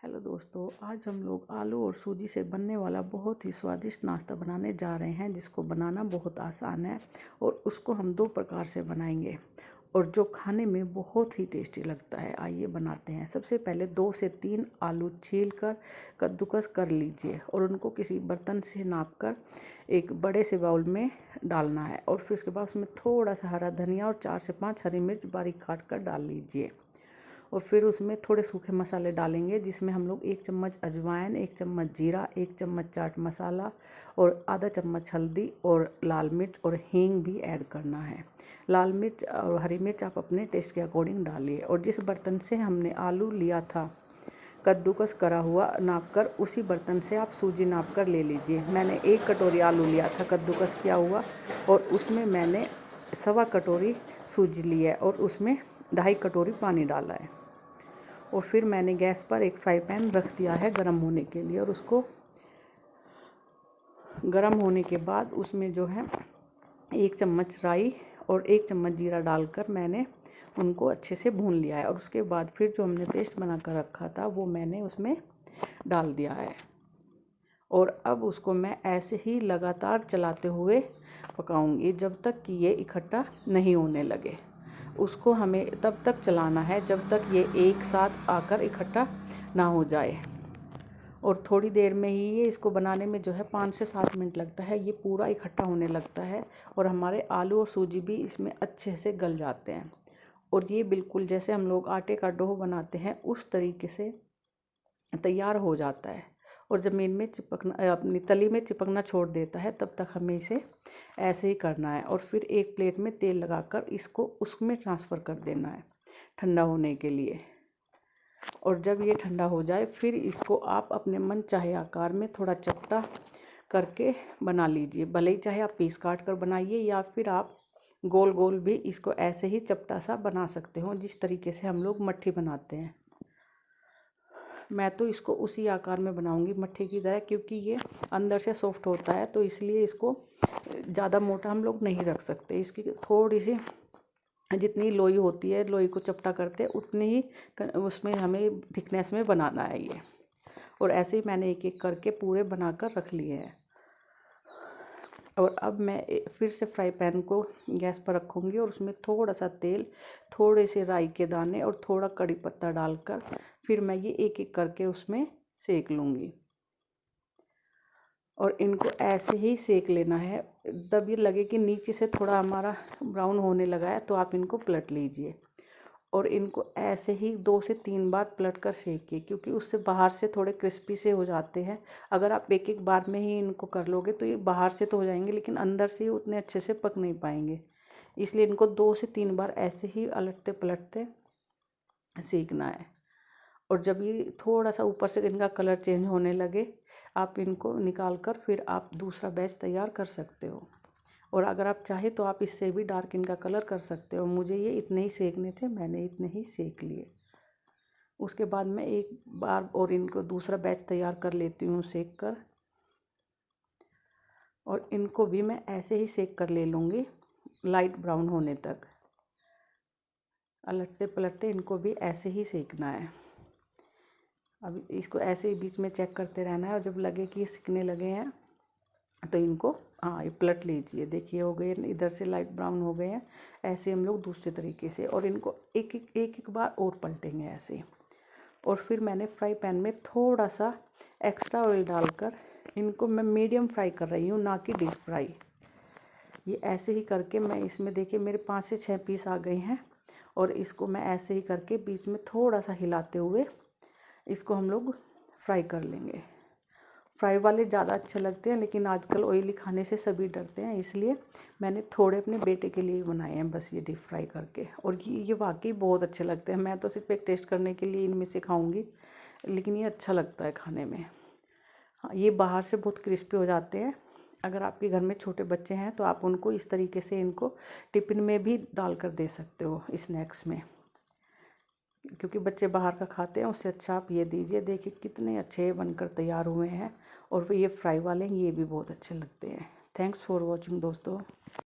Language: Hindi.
हेलो दोस्तों, आज हम लोग आलू और सूजी से बनने वाला बहुत ही स्वादिष्ट नाश्ता बनाने जा रहे हैं, जिसको बनाना बहुत आसान है और उसको हम दो प्रकार से बनाएंगे और जो खाने में बहुत ही टेस्टी लगता है। आइए बनाते हैं। सबसे पहले 2 से 3 आलू छील कर कद्दूकस कर लीजिए और उनको किसी बर्तन से नाप कर एक बड़े से बाउल में डालना है और फिर उसके बाद उसमें थोड़ा सा हरा धनिया और 4 से 5 हरी मिर्च बारीक काट कर डाल लीजिए और फिर उसमें थोड़े सूखे मसाले डालेंगे, जिसमें हम लोग 1 चम्मच अजवाइन, 1 चम्मच जीरा, 1 चम्मच चाट मसाला और आधा चम्मच हल्दी और लाल मिर्च और हींग भी ऐड करना है। लाल मिर्च और हरी मिर्च आप अपने टेस्ट के अकॉर्डिंग डालिए और जिस बर्तन से हमने आलू लिया था कद्दूकस करा हुआ, नाप कर उसी बर्तन से आप सूजी नाप कर ले लीजिए। मैंने 1 कटोरी आलू लिया था कद्दूकस किया हुआ और उसमें मैंने 1.25 कटोरी सूजी ली है और उसमें 2.5 कटोरी पानी डाला है और फिर मैंने गैस पर एक फ्राई पैन रख दिया है गरम होने के लिए और उसको गरम होने के बाद उसमें जो है 1 चम्मच राई और 1 चम्मच जीरा डालकर मैंने उनको अच्छे से भून लिया है और उसके बाद फिर जो हमने पेस्ट बना कर रखा था वो मैंने उसमें डाल दिया है और अब उसको मैं ऐसे ही लगातार चलाते हुए पकाऊंगी जब तक कि ये इकट्ठा नहीं होने लगे। उसको हमें तब तक चलाना है जब तक ये एक साथ आकर इकट्ठा ना हो जाए और थोड़ी देर में ही ये इसको बनाने में जो है 5 से 7 मिनट लगता है। ये पूरा इकट्ठा होने लगता है और हमारे आलू और सूजी भी इसमें अच्छे से गल जाते हैं और ये बिल्कुल जैसे हम लोग आटे का डोह बनाते हैं उस तरीके से तैयार हो जाता है और ज़मीन में चिपकना, अपनी तली में चिपकना छोड़ देता है। तब तक हमें इसे ऐसे ही करना है और फिर एक प्लेट में तेल लगाकर इसको उसमें ट्रांसफ़र कर देना है ठंडा होने के लिए। और जब ये ठंडा हो जाए फिर इसको आप अपने मन चाहे आकार में थोड़ा चपटा करके बना लीजिए। भले ही चाहे आप पीस काट कर बनाइए या फिर आप गोल गोल भी इसको ऐसे ही चपटा सा बना सकते हो, जिस तरीके से हम लोग मट्ठी बनाते हैं। मैं तो इसको उसी आकार में बनाऊंगी मट्ठी की तरह, क्योंकि ये अंदर से सॉफ्ट होता है तो इसलिए इसको ज़्यादा मोटा हम लोग नहीं रख सकते। इसकी थोड़ी सी जितनी लोई होती है, लोई को चपटा करते उतनी ही उसमें हमें थिकनेस में बनाना है ये। और ऐसे ही मैंने एक एक करके पूरे बनाकर रख लिए हैं और अब मैं फिर से फ्राई पैन को गैस पर रखूँगी और उसमें थोड़ा सा तेल, थोड़े से राई के दाने और थोड़ा कड़ी पत्ता डालकर फिर मैं ये एक एक करके उसमें सेक लूँगी और इनको ऐसे ही सेक लेना है। तब ये लगे कि नीचे से थोड़ा हमारा ब्राउन होने लगा है तो आप इनको पलट लीजिए और इनको ऐसे ही 2 से 3 बार पलट कर सेकिए, क्योंकि उससे बाहर से थोड़े क्रिस्पी से हो जाते हैं। अगर आप एक एक बार में ही इनको कर लोगे तो ये बाहर से तो हो जाएंगे लेकिन अंदर से उतने अच्छे से पक नहीं पाएंगे। इसलिए इनको 2 से 3 बार ऐसे ही अलटते पलटते सेकना है और जब ये थोड़ा सा ऊपर से इनका कलर चेंज होने लगे आप इनको निकाल कर फिर आप दूसरा बैच तैयार कर सकते हो और अगर आप चाहे तो आप इससे भी डार्क इनका कलर कर सकते हो। मुझे ये इतने ही सेकने थे, मैंने इतने ही सेक लिए। उसके बाद मैं एक बार और इनको दूसरा बैच तैयार कर लेती हूँ सेक कर और इनको भी मैं ऐसे ही सेक कर ले लूँगी लाइट ब्राउन होने तक। अलटते पलटते इनको भी ऐसे ही सेकना है। अब इसको ऐसे ही बीच में चेक करते रहना है और जब लगे कि सिकने लगे हैं तो इनको ये पलट लीजिए। देखिए हो गए, इधर से लाइट ब्राउन हो गए हैं। ऐसे हम लोग दूसरे तरीके से और इनको एक एक बार और पलटेंगे ऐसे। और फिर मैंने फ्राई पैन में थोड़ा सा एक्स्ट्रा ऑयल डालकर इनको मैं मीडियम फ्राई कर रही हूँ, ना कि डीप फ्राई। ये ऐसे ही करके मैं इसमें देखिए मेरे 5 से 6 पीस आ गए हैं और इसको मैं ऐसे ही करके बीच में थोड़ा सा हिलाते हुए इसको हम लोग फ्राई कर लेंगे। फ्राई वाले ज़्यादा अच्छे लगते हैं लेकिन आजकल ऑयली खाने से सभी डरते हैं, इसलिए मैंने थोड़े अपने बेटे के लिए बनाए हैं बस ये डीप फ्राई करके। और ये वाकई बहुत अच्छे लगते हैं। मैं तो सिर्फ एक टेस्ट करने के लिए इनमें से खाऊंगी, लेकिन ये अच्छा लगता है खाने में। हाँ, ये बाहर से बहुत क्रिस्पी हो जाते हैं। अगर आपके घर में छोटे बच्चे हैं तो आप उनको इस तरीके से इनको टिफ़िन में भी डाल कर दे सकते हो स्नैक्स में, क्योंकि बच्चे बाहर का खाते हैं। उससे अच्छा आप ये दीजिए। देखिए कितने अच्छे बनकर तैयार हुए हैं और ये फ्राई वाले ये भी बहुत अच्छे लगते हैं। थैंक्स फॉर वॉचिंग दोस्तों।